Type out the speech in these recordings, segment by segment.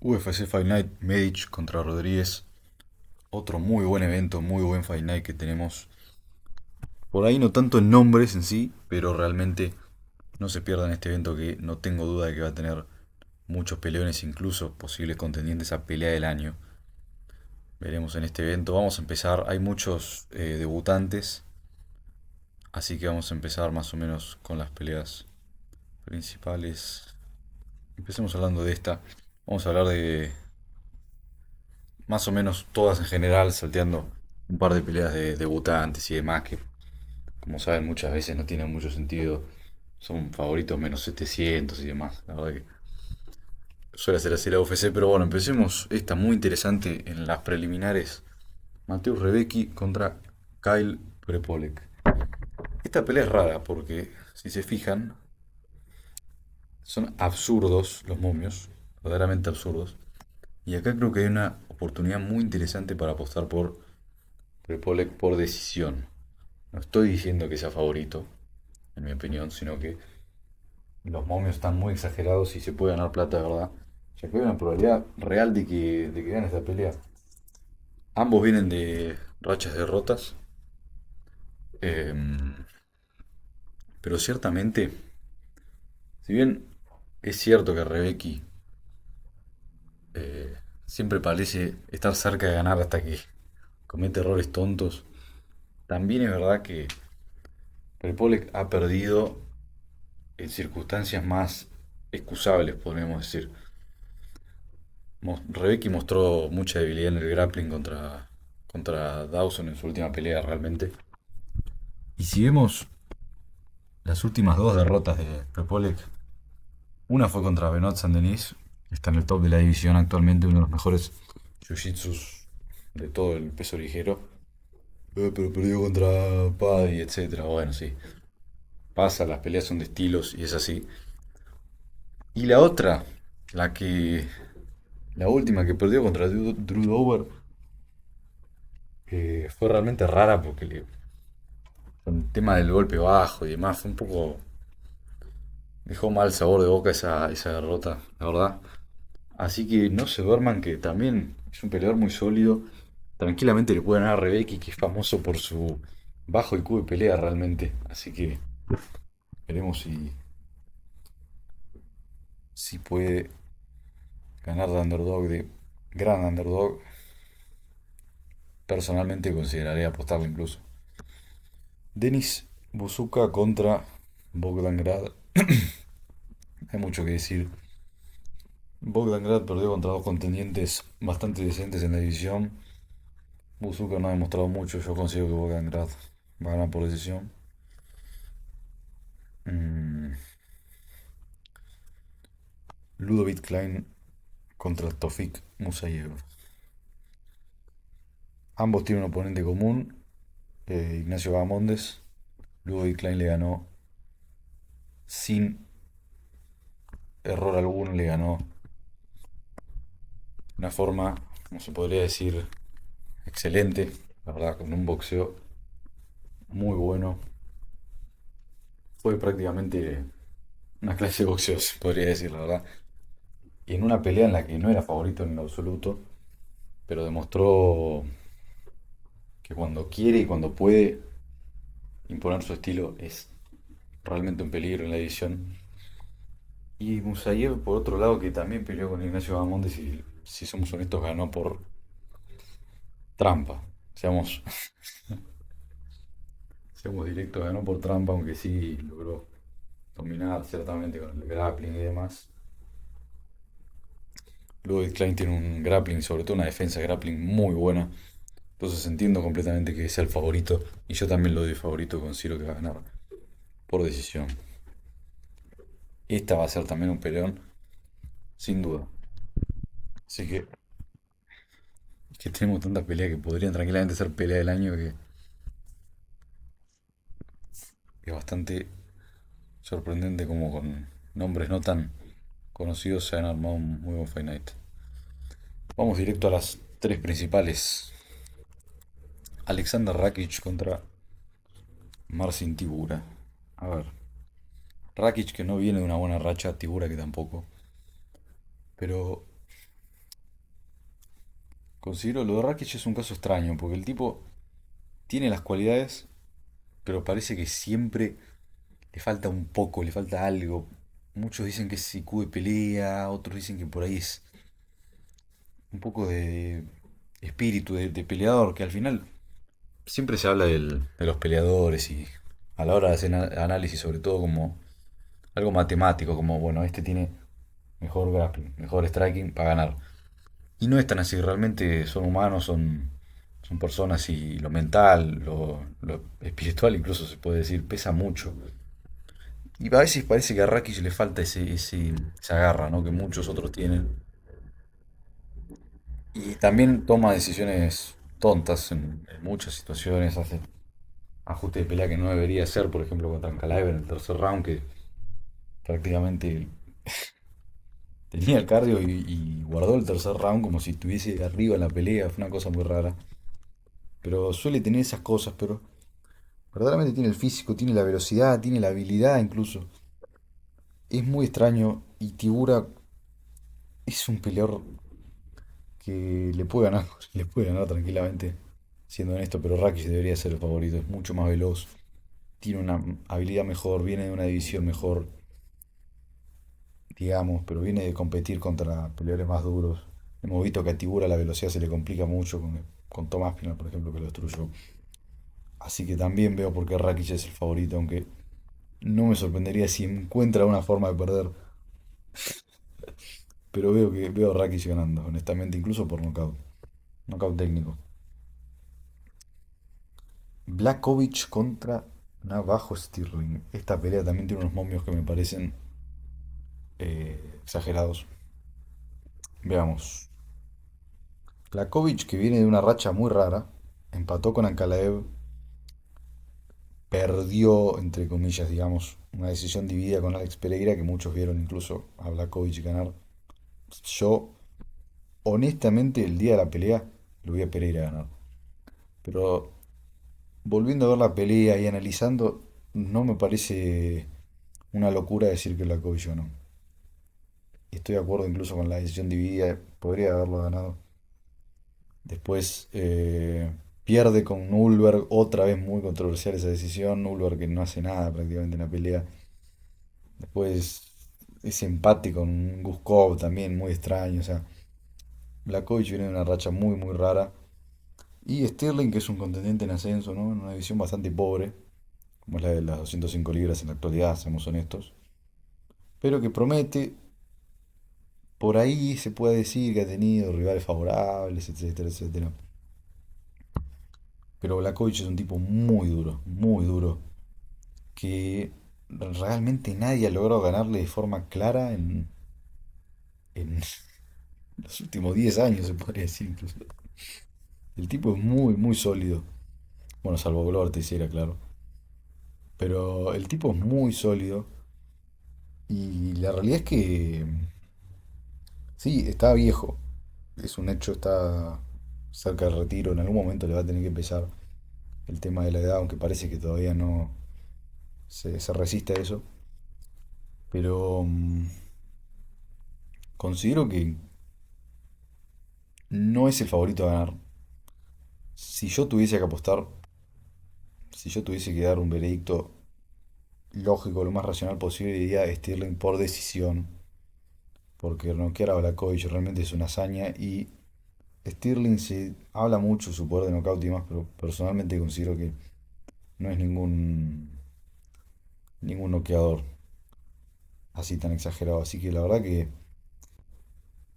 UFC Fight Night, Medic contra Rodríguez. Otro muy buen evento, muy buen Fight Night que tenemos. Por ahí no tanto en nombres en sí, pero realmente no se pierdan este evento que no tengo duda de que va a tener muchos peleones, incluso posibles contendientes a pelea del año. Veremos en este evento. Vamos a empezar, hay muchos debutantes, así que vamos a empezar más o menos con las peleas principales. Empecemos hablando de esta. Vamos a hablar de más o menos todas en general, salteando un par de peleas de debutantes y demás que, como saben, muchas veces no tienen mucho sentido. Son favoritos menos 700 y demás. La verdad que suele ser así la UFC, pero bueno, empecemos esta muy interesante en las preliminares. Mateusz Rebecki contra Kyle Prepolek. Esta pelea es rara porque, si se fijan, son absurdos los momios, verdaderamente absurdos. Y acá creo que hay una oportunidad muy interesante para apostar por Prepolek por decisión. No estoy diciendo que sea favorito, en mi opinión, sino que los momios están muy exagerados y se puede ganar plata de verdad. Ya que hay una probabilidad real de que gane esta pelea. Ambos vienen de rachas de derrotas. em, pero ciertamente, si bien es cierto que Rebecki siempre parece estar cerca de ganar hasta que comete errores tontos, también es verdad que Prepolek ha perdido en circunstancias más excusables, podríamos decir. Rebecki mostró mucha debilidad en el grappling contra Dawson en su última pelea realmente. Y si vemos las últimas dos derrotas de Prepolek, una fue contra Benoit Saint-Denis, que está en el top de la división actualmente, uno de los mejores jiu-jitsus de todo el peso ligero. Pero perdió contra Paddy, etcétera. Bueno, sí. Pasa, las peleas son de estilos y es así. Y la otra, la que. La última que perdió contra Drew Dober, fue realmente rara porque con el tema del golpe bajo y demás, fue un poco. Dejó mal sabor de boca esa derrota, la verdad. Así que no se duerman, que también es un peleador muy sólido. Tranquilamente le puede ganar a Rebecki, que es famoso por su bajo IQ de pelea realmente. Así que veremos si puede ganar de underdog, de gran underdog. Personalmente consideraría apostarlo incluso. Denis Buzuka contra Bogdan Grad. Hay mucho que decir. Bogdan Grad perdió contra dos contendientes bastante decentes en la división. Buzuka no ha demostrado mucho. Yo considero que Bogdan Grad va a ganar por decisión. Mm, Ludovic Klein contra Tofik Musayev. Ambos tienen un oponente común, Ignacio Bahamondes. Ludovic Klein le ganó sin error alguno, le ganó de una forma, como se podría decir, excelente, la verdad, con un boxeo muy bueno. Fue prácticamente una clase de boxeo, se podría decir, la verdad. Y en una pelea en la que no era favorito en lo absoluto, pero demostró que cuando quiere y cuando puede imponer su estilo es realmente un peligro en la división. Y Musayev, por otro lado, que también peleó con Ignacio Bahamondes y, si somos honestos, ganó por trampa. Seamos, seamos directos, ganó por trampa, aunque sí logró dominar ciertamente con el grappling y demás. Ludwig Klein tiene un grappling, sobre todo una defensa de grappling muy buena. Entonces entiendo completamente que sea el favorito. Y yo también lo doy favorito, considero que va a ganar por decisión. Esta va a ser también un peleón, sin duda. Así que es que tenemos tantas peleas que podrían tranquilamente ser pelea del año que es bastante sorprendente como con nombres no tan conocidos se han armado un muy buen Fight Night. Vamos directo a las tres principales. Alexander Rakic contra Marcin Tibura. A ver, Rakic que no viene de una buena racha, Tibura que tampoco. Pero considero lo de Rakic es un caso extraño, porque el tipo tiene las cualidades, pero parece que siempre le falta un poco, le falta algo. Muchos dicen que es IQ de pelea, otros dicen que por ahí es un poco de espíritu de peleador, que al final siempre se habla de los peleadores y a la hora de hacer análisis sobre todo como algo matemático, como bueno, este tiene mejor grappling, mejor striking para ganar. Y no es tan así, realmente son humanos, son personas y lo mental, lo espiritual incluso se puede decir, pesa mucho. Y a veces parece que a Rakic le falta esa garra, ¿no? Que muchos otros tienen. Y también toma decisiones tontas en muchas situaciones, hace ajuste de pelea que no debería hacer, por ejemplo contra Ankalaev en el tercer round, que prácticamente tenía el cardio y guardó el tercer round como si estuviese arriba en la pelea, fue una cosa muy rara. Pero suele tener esas cosas, pero verdaderamente tiene el físico, tiene la velocidad, tiene la habilidad incluso. Es muy extraño y Tibura es un peleador que le puede ganar, le puede ganar tranquilamente, siendo honesto, pero Rakic debería ser el favorito, es mucho más veloz, tiene una habilidad mejor, viene de una división mejor, digamos, pero viene de competir contra peleadores más duros. Hemos visto que a Tibura la velocidad se le complica mucho con Tomás Pinal, por ejemplo, que lo destruyó. Así que también veo por qué Rakic es el favorito, aunque no me sorprendería si encuentra una forma de perder. Pero veo a Rakic ganando, honestamente, incluso por nocaut. Nocaut técnico. Blakovic contra Navajo Stirling. Esta pelea también tiene unos momios que me parecen exagerados. Veamos. Blakovic, que viene de una racha muy rara, empató con Ankalaev, perdió, entre comillas, digamos, una decisión dividida con Alex Pereira, que muchos vieron incluso a Blakovic ganar. Yo, honestamente, el día de la pelea, lo vi a Pereira ganar. Pero volviendo a ver la pelea y analizando, no me parece una locura decir que Blakovic ganó. Estoy de acuerdo incluso con la decisión dividida, podría haberlo ganado. Después pierde con Nulberg, otra vez muy controversial esa decisión. Nulberg que no hace nada prácticamente en la pelea. Después ese empate con Guskov también muy extraño. O sea, Blakovic viene de una racha muy muy rara. Y Sterling que es un contendiente en ascenso, ¿no? En una división bastante pobre, como es la de las 205 libras en la actualidad, seamos honestos. Pero que promete, por ahí se puede decir que ha tenido rivales favorables, etcétera, etcétera. Pero Blakovic es un tipo muy duro, que realmente nadie ha logrado ganarle de forma clara en los últimos 10 años, se podría decir incluso. El tipo es muy sólido. Bueno, salvo Glover te hiciera, claro. Pero el tipo es muy sólido. Y la realidad es que sí, está viejo. Es un hecho, está cerca del retiro. En algún momento le va a tener que empezar el tema de la edad, aunque parece que todavía no se resiste a eso. Pero considero que no es el favorito a ganar. Si yo tuviese que apostar, si yo tuviese que dar un veredicto lógico, lo más racional posible, diría Stirling por decisión. Porque noquear a Blakovic realmente es una hazaña. Y Stirling se habla mucho de su poder de knockout y demás, pero personalmente considero que no es ningún noqueador así tan exagerado. Así que la verdad que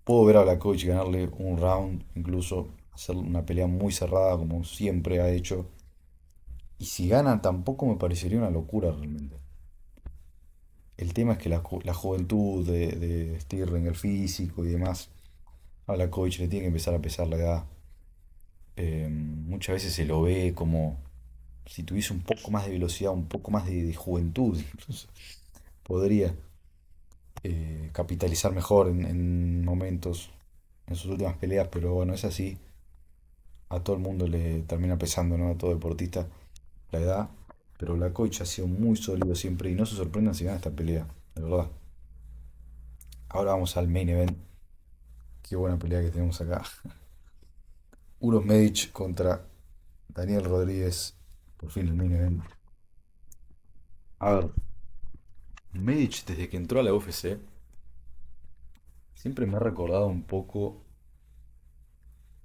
puedo ver a Blakovic ganarle un round, incluso hacer una pelea muy cerrada como siempre ha hecho. Y si gana tampoco me parecería una locura realmente. El tema es que la juventud de Stirling, el físico y demás, a Blakovic le tiene que empezar a pesar la edad. Muchas veces se lo ve como si tuviese un poco más de velocidad, un poco más de juventud, incluso. Podría capitalizar mejor en momentos, en sus últimas peleas, pero bueno, es así. A todo el mundo le termina pesando, ¿no? A todo deportista la edad. Pero Blakovic ha sido muy sólido siempre y no se sorprendan si gana esta pelea, de verdad. Ahora vamos al main event. Qué buena pelea que tenemos acá. Uros Medic contra Daniel Rodríguez. Por fin el main event. A ver, Medic desde que entró a la UFC siempre me ha recordado un poco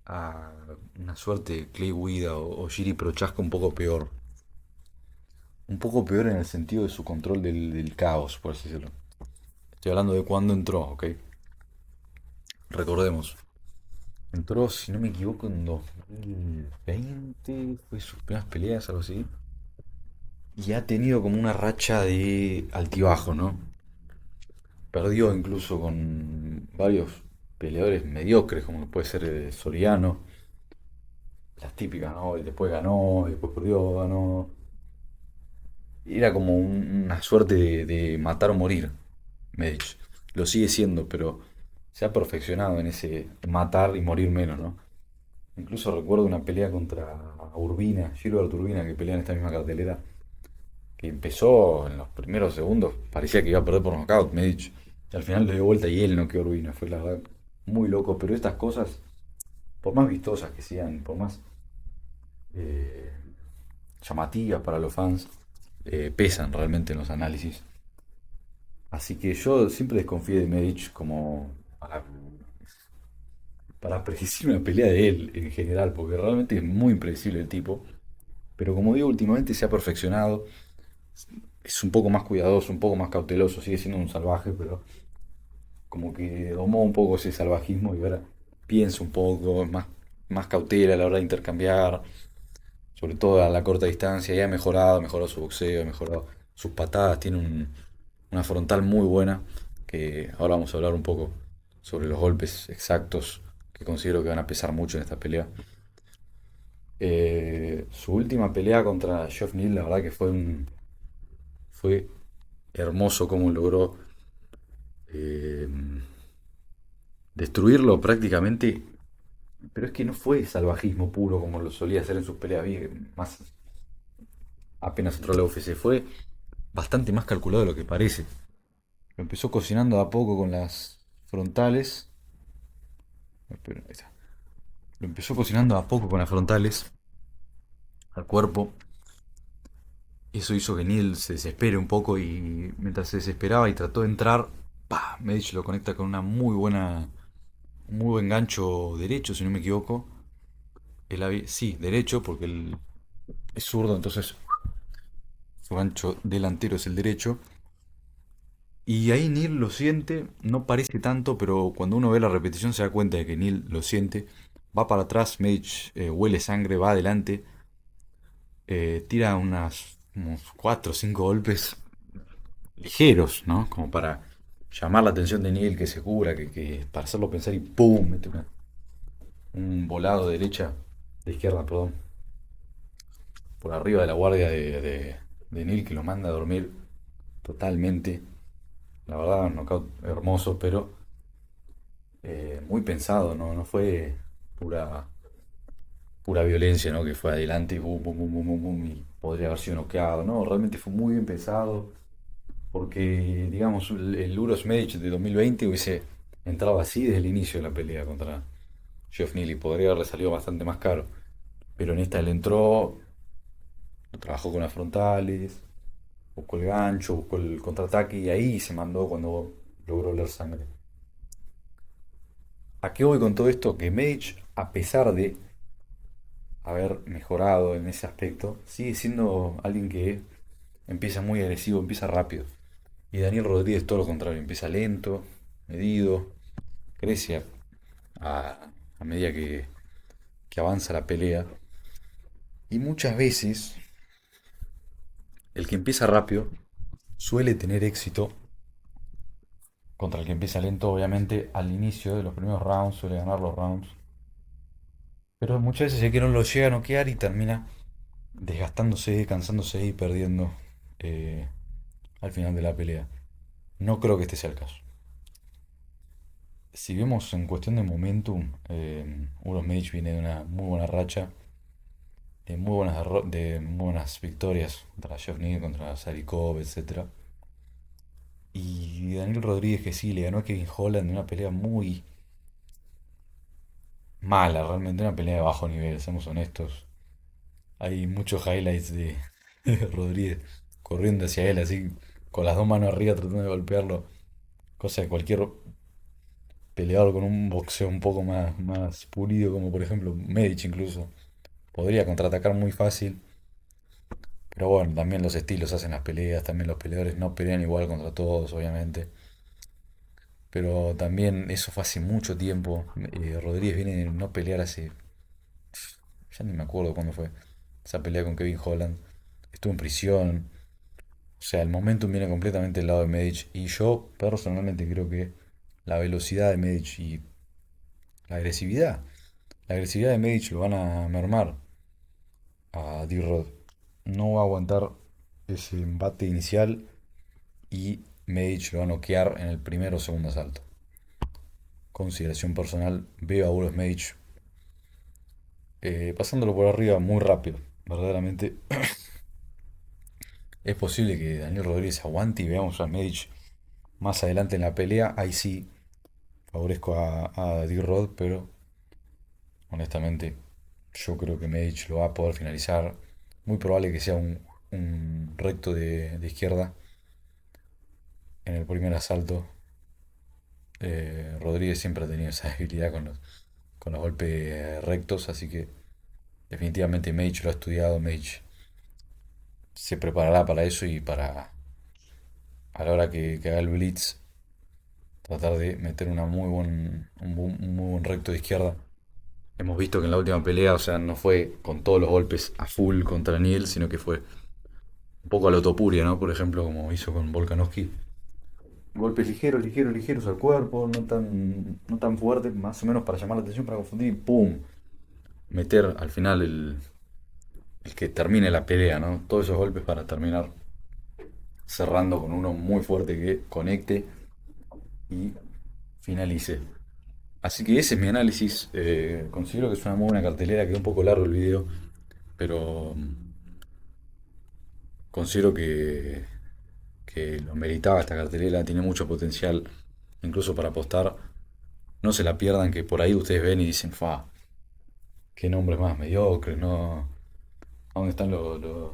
a una suerte de Clay Guida o Jiri Prochazka un poco peor. Un poco peor en el sentido de su control del caos, por así decirlo. Estoy hablando de cuándo entró, ¿ok? Recordemos. Entró, si no me equivoco, en 2020, fue sus primeras peleas, algo así. Y ha tenido como una racha de altibajo, ¿no? Perdió incluso con varios peleadores mediocres, como puede ser Soriano. Las típicas, ¿no? Y después perdió, ganó. Era como una suerte de matar o morir, Medic. Lo sigue siendo, pero se ha perfeccionado en ese matar y morir menos, ¿no? Incluso recuerdo una pelea contra Urbina, Gilbert Urbina, que pelea en esta misma cartelera, que empezó en los primeros segundos, parecía que iba a perder por nocaut, Medic. Y al final le dio vuelta y él no quedó Urbina. Fue la verdad muy loco, pero estas cosas, por más vistosas que sean, por más eh, llamativas para los fans, pesan realmente en los análisis. Así que yo siempre desconfié de Medic como para predecir una pelea de él en general, porque realmente es muy impredecible el tipo. Pero como digo, últimamente se ha perfeccionado. Es un poco más cuidadoso, un poco más cauteloso. Sigue siendo un salvaje, pero como que domó un poco ese salvajismo y ahora piensa un poco, más cautela a la hora de intercambiar, sobre todo a la corta distancia. Y ha mejorado su boxeo, ha mejorado sus patadas. Tiene una frontal muy buena, que ahora vamos a hablar un poco sobre los golpes exactos que considero que van a pesar mucho en esta pelea. Su última pelea contra Geoff Neal, la verdad que fue hermoso cómo logró eh, destruirlo prácticamente. Pero es que no fue salvajismo puro como lo solía hacer en sus peleas más apenas entró a la UFC. Fue bastante más calculado de lo que parece. Lo empezó cocinando a poco con las frontales. Espera, ahí está. Lo empezó cocinando a poco con las frontales al cuerpo. Eso hizo que Neil se desespere un poco y mientras se desesperaba y trató de entrar, ¡pah! Medic lo conecta con un muy buen gancho derecho, si no me equivoco. Sí, derecho, porque él es zurdo, entonces su gancho delantero es el derecho. Y ahí Neil lo siente, no parece tanto, pero cuando uno ve la repetición se da cuenta de que Neil lo siente. Va para atrás, Medic huele sangre, va adelante, tira unos 4 o 5 golpes ligeros, ¿no? Como para llamar la atención de Neil, que se cura, para hacerlo pensar y ¡pum! Mete un volado de izquierda, perdón, por arriba de la guardia de Neil, que lo manda a dormir totalmente. La verdad, un knockout hermoso, pero muy pensado, ¿no? No fue pura, pura violencia, ¿no? Que fue adelante y bum, bum, bum, bum, bum, bum, y podría haber sido noqueado, ¿no? Realmente fue muy bien pensado, porque, digamos, el Uros Medic de 2020 hubiese entrado así desde el inicio de la pelea contra Geoff Neal y podría haberle salido bastante más caro. Pero en esta él entró, lo trabajó con las frontales, buscó el gancho, buscó el contraataque y ahí se mandó cuando logró oler sangre. ¿A qué voy con todo esto? Que Medic, a pesar de haber mejorado en ese aspecto, sigue siendo alguien que empieza muy agresivo, empieza rápido. Y Daniel Rodríguez todo lo contrario, empieza lento, medido, crece a medida que avanza la pelea. Y muchas veces el que empieza rápido suele tener éxito contra el que empieza lento, obviamente al inicio de los primeros rounds suele ganar los rounds. Pero muchas veces el que no lo llega a noquear y termina desgastándose, cansándose y perdiendo eh, al final de la pelea. No creo que este sea el caso. Si vemos en cuestión de momentum, Uros Medic viene de una muy buena racha, de muy buenas victorias contra Geoff Neal, contra Sarikov, etcétera. Y Daniel Rodríguez que sí, le ganó a Kevin Holland en una pelea muy mala, realmente una pelea de bajo nivel, seamos honestos. Hay muchos highlights de Rodríguez corriendo hacia él así, con las dos manos arriba tratando de golpearlo, cosa de cualquier peleador con un boxeo un poco más pulido, como por ejemplo Medic incluso, podría contraatacar muy fácil. Pero bueno, también los estilos hacen las peleas, también los peleadores no pelean igual contra todos, obviamente. Pero también eso fue hace mucho tiempo. Rodríguez viene de no pelear hace... Ya ni me acuerdo cuándo fue. Esa pelea con Kevin Holland. Estuvo en prisión. O sea, el momentum viene completamente del lado de Medic. Y yo personalmente creo que la velocidad de Medic y la agresividad. La agresividad de Medic lo van a mermar a D-Rod. No va a aguantar ese embate inicial y Medic lo va a noquear en el primer o segundo asalto. Consideración personal, veo a Uros Medic pasándolo por arriba muy rápido. Verdaderamente es posible que Daniel Rodríguez aguante y veamos a Medic más adelante en la pelea. Ahí sí favorezco a D-Rod, pero honestamente yo creo que Medic lo va a poder finalizar. Muy probable que sea un recto de izquierda en el primer asalto. Rodríguez siempre ha tenido esa habilidad con los golpes rectos, así que definitivamente Medic lo ha estudiado. Medic se preparará para eso y para a la hora que haga el blitz tratar de meter un muy buen recto de izquierda. Hemos visto que en la última pelea, o sea, no fue con todos los golpes a full contra Niel, sino que fue un poco a lo Topuria, ¿no? Por ejemplo, como hizo con Volkanovski. Golpes ligeros, ligeros, ligeros al cuerpo, no tan fuertes, más o menos para llamar la atención, para confundir y ¡pum! Meter al final el que termine la pelea, ¿no? Todos esos golpes para terminar cerrando con uno muy fuerte que conecte y finalice. Así que ese es mi análisis. Considero que es una muy buena cartelera. Quedó un poco largo el video, pero considero que lo meritaba esta cartelera. Tiene mucho potencial, incluso para apostar. No se la pierdan, que por ahí ustedes ven y dicen, fa, qué nombres más mediocres, ¿no? ¿A dónde están los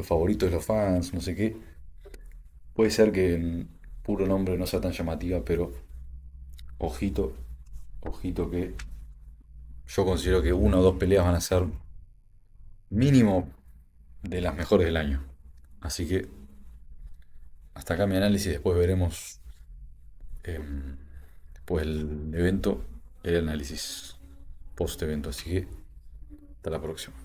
favoritos de los fans? No sé qué. Puede ser que en puro nombre no sea tan llamativa, pero ojito, ojito que yo considero que una o dos peleas van a ser mínimo de las mejores del año. Así que hasta acá mi análisis, después veremos después el evento, el análisis post evento. Así que hasta la próxima.